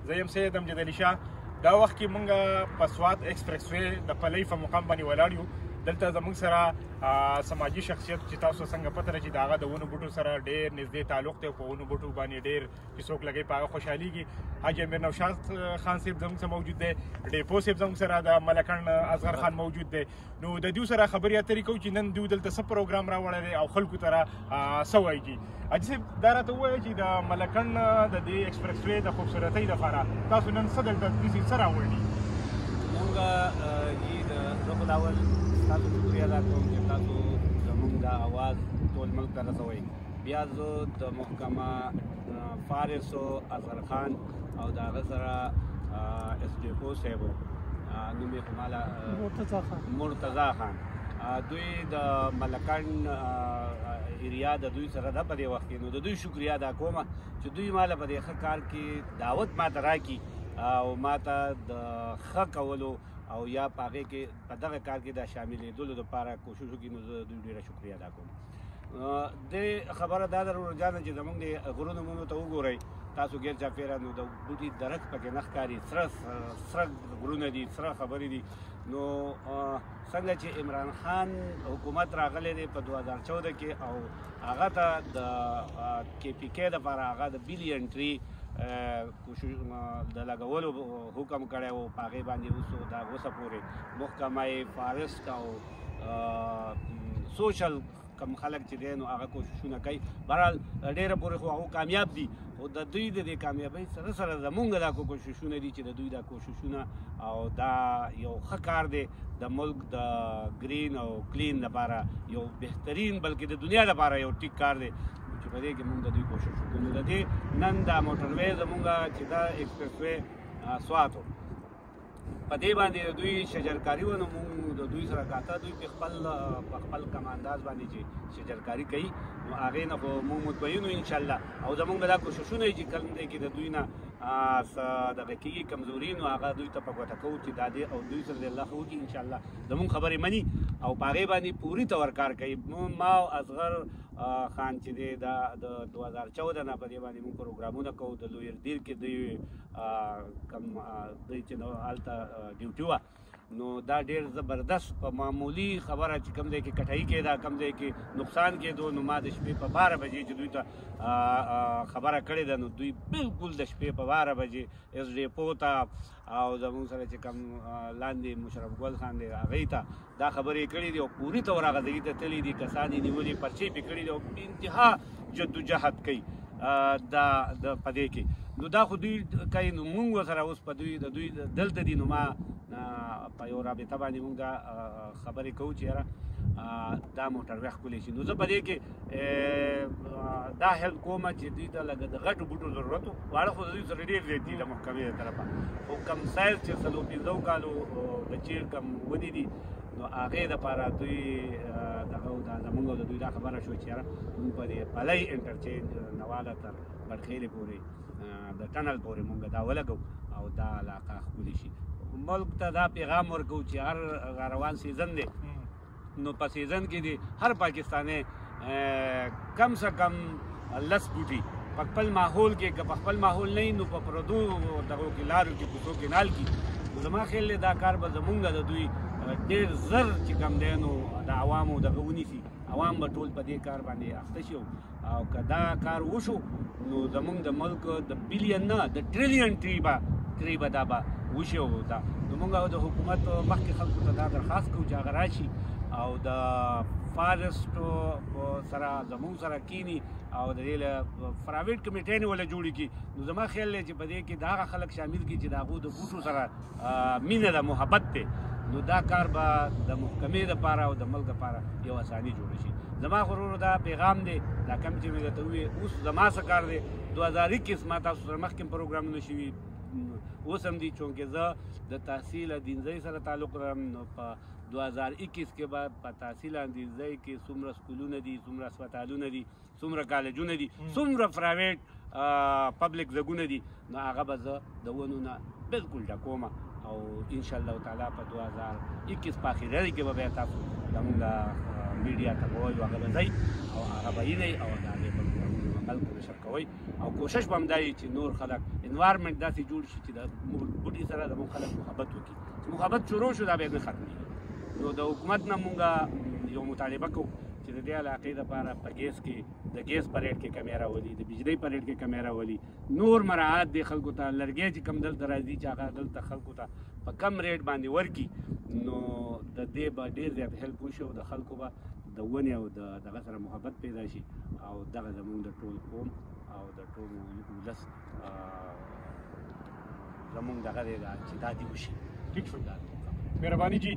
زه یم سید امجد علي شاه. دا وخت کې مونږ په سوات ایکسپریس وی د پلۍ په مقام باندې ولاړ یو. دلته زموږ سره سماجي شخصیت چې تاسو څنګه پته لري چې د هغه د ونو بوټو سره ډېر نږدې تعلق دی او په ونو بوټو باندې ډېر چې څوک لګوي په هغه خوشحالېږي. حاجي امیر نوشاد خان صاحب زموږ سره موجود دی، ډیپو صاحب زموږ سره د ملکڼ اصغر خان موجود دی. نو د دوی سره خبرې اترې کوو چې نن دوی دلته څه پروګرام راوړی دی او خلکو ته څه وایي. حاجي صاحب دا راته ووایه چې د ملکڼ د دې ایکسپریس وی د خوبصورتۍ دپاره تاسو نن څه دلته داسې څه راوړي؟ مونږ زه خو اول تاسو شکریه ادا کوم چې تاسو زموږ د اواز ټول ملک ته رسوئ. بیا زه د محکمه فارس اصغر خان او د هغه سره اس ډي او صاحب نوم یې خو ماله مرتضی خان، دوی د ملکڼ ایریا د دوی سره ده په دې وخت کې. نو د دوی شکریه ادا کوم چې دوی ماله په دې ښه کار کې دعوت ماته راکړي او ماته د ښه کولو او یا په هغې کې په دغه کار کې د شاملېدلو دپاره کوشش وکړي. نو زه دوی ډېره شکریه ادا کوم. دې خبره دا ده ورور جانه چې زموږ د غرونو مونو ته وګورئ تاسو ګیر چاپېره، نو د بوټي درک پکې نه ښکاري، سره غرونه دي، سره خبرې دي. نو څنګه چې عمران خان حکومت راغلی دی په 2014 کې او هغه ته د KPK دپاره هغه د بلین ټري د لګولو حکم کړی و، په هغې باندې اوس د اوسه پورې محکمه فارست او سوشل کم خلک چې دی نو هغه کوششونه کوي. بهرحال ډېره پورې خو هغو کامیاب دي، خو د دوی د دې کامیابۍ سره سره زمونږ دا کوششونه دي چې د دوی دا کوششونه او دا یو ښه کار دی د ملک د ګرین او کلین لپاره یو بهترین بلکې د دنیا لپاره یو ټیک کار دی چې په دې کې مونږ د دوی کوشش وکړو. نو د دې نن دا موټر وی زمونږ چې دا ایکسپریس وی سوات و په دې باندې د دوی شجرکاري و. نو مونږ د دوی سره کاته دوی په خپل کم انداز باندې چې شجرکاري کوي نو هغې نه خو مونږ مطمئن یو انشاءالله. او زمونږ به دا کوششونه وي چې کله دی کې د دوی نه څه دغه کېږي کمزوري نو هغه دوی ته په ګوته کوو چې دا دی او دوی سره د الله ښه وکړي انشاءالله. زمونږ خبرې مني او په هغې باندې پوري طور کار کوي. ما او اصغر خان چې دی دا د 2014 نه په دې باندې مونږ پروګرامونه کوو. د لویر دیر کې دوی کم دوی چې هلته ډیوټي وه نو دا ډېر زبردست په معمولي خبره چې کوم ځای کې کټایي کېده کوم ځای کې نقصان کېدو نو ما د شپې په 12 بجې چې دوی ته خبره کړې ده نو دوی بالکل د شپې په 12 بجې اس ډي پو ته او زموږ سره چې کوم لاندې مشرف ګل خان دی هغې ته دا خبرې کړې دي او پوري طور هغه ځای ته تللي دي، کسان یې نیولي پرچې پې کړي دي او انتها جدوجهد کوي دا په دې کې. نو دا خو دوی کوي نو مونږ ورسره اوس په دوی د دوی دلته دي نو ما په یو رابطه باندې مونږ دا خبرې کوو چې یاره دا موټر وی ښکلی شي. نو زه په دې کې دا هیلپ کوم چې دوی ته لږ د غټو بوټو ضرورت و، واړه خو د دوی سره ډېر زیات دي د محکمې د طرفه، خو کم سایز چې 4-5 کالو د چیر کم ونې دي نو هغې دپاره دوی دغه زمونږ او د دوی دا خبره شوه چې یاره مونږ په دې پلی انټرچینج نواله تر بټخیلې پورې د ټنل پورې مونږ دا ولګو او دا علاقه ښکلې شي. ملک ته دا پیغام ورکوو چې هر روان سیزن دی نو په سیزن کې دی هر پاکستانی کم سے کم 10 بوټي په خپل ماحول کې که په خپل ماحول نه وي نو په پردو دغو کې لارو کې کوڅو کې نال کي. نو زما خیال دی دا کار به زمونږ د دوی ډېر زر چې کم دی نو د عوامو دغه ونیسي، عوام به ټول په دې کار باندې اخته شي او که دا کار وشو نو زمونږ د ملک د بلین نه د ټریلیون ټری به دا به وشي. او دا نو مونږ د حکومت مخکې خلکو ته دا درخواست کوو چې هغه راشي او د فارسټو سره زمونږ سره کینی او د دې پرایویټ کمیټیانې وله جوړې کړي. نو زما خیال دی چې په دې کې د هغه خلک شامل کړي چې د هغو د بوټو سره مینه ده، محبت دی، نو دا کار به د محکمې دپاره او د ملک دپاره یو اساني جوړه شي. زما خو ورورو دا پیغام دی دا کم چې مې درته وویې اوس زما څه کار دی 2021 ما تاسو سره مخکې پروګرامونه شوي اوس هم دي چونکې زه د تحصیل دینځۍ سره تعلق لرم نو په 2021 کې به په تحصیل دینځۍ کې څومره سکولونه دي، څومره اسپتالونه دي، څومره کالجونه دي، څومره پرایویټ پبلک ځایونه دي نو هغه به زه د ونو نه بلکل ډکوم او انشاءالله تعالی په 2021 په اخرۍ کې به بیا تاسو زمونږ میډیا ته به وایو هغه به ځئ او هغه به وینئ او د هغې پروګرامونه خلکو نشر کوئ او کوشش به همدا وي چې نور خلک انوایرمنټ داسې جوړ شي چې د بوټي سره زموږ خلک محبت وکړي چې محبت شروع شو دا بیا نه ختمېږي نو د حکومت نه مونږ یو مطالبه کوو چې د دې علاقې دپاره په ګیس کې د ګیس په ریټ کې کمی راولي د بجلۍ په ریټ کې کمی راولي نور مراعات دی خلکو ته لرګی چې کم دلته راځي چې هغه دلته خلکو ته په کم ریټ باندې ورکړي نو د دې به ډېر زیات هیلپ وشي او د خلکو به د ونې او دغه سره محبت پیدا شي او دغه زموږ د ټول قوم او د ټول ولس زموږ دغه دی چې دا دې وشي ٹھیک شو مهرباني جی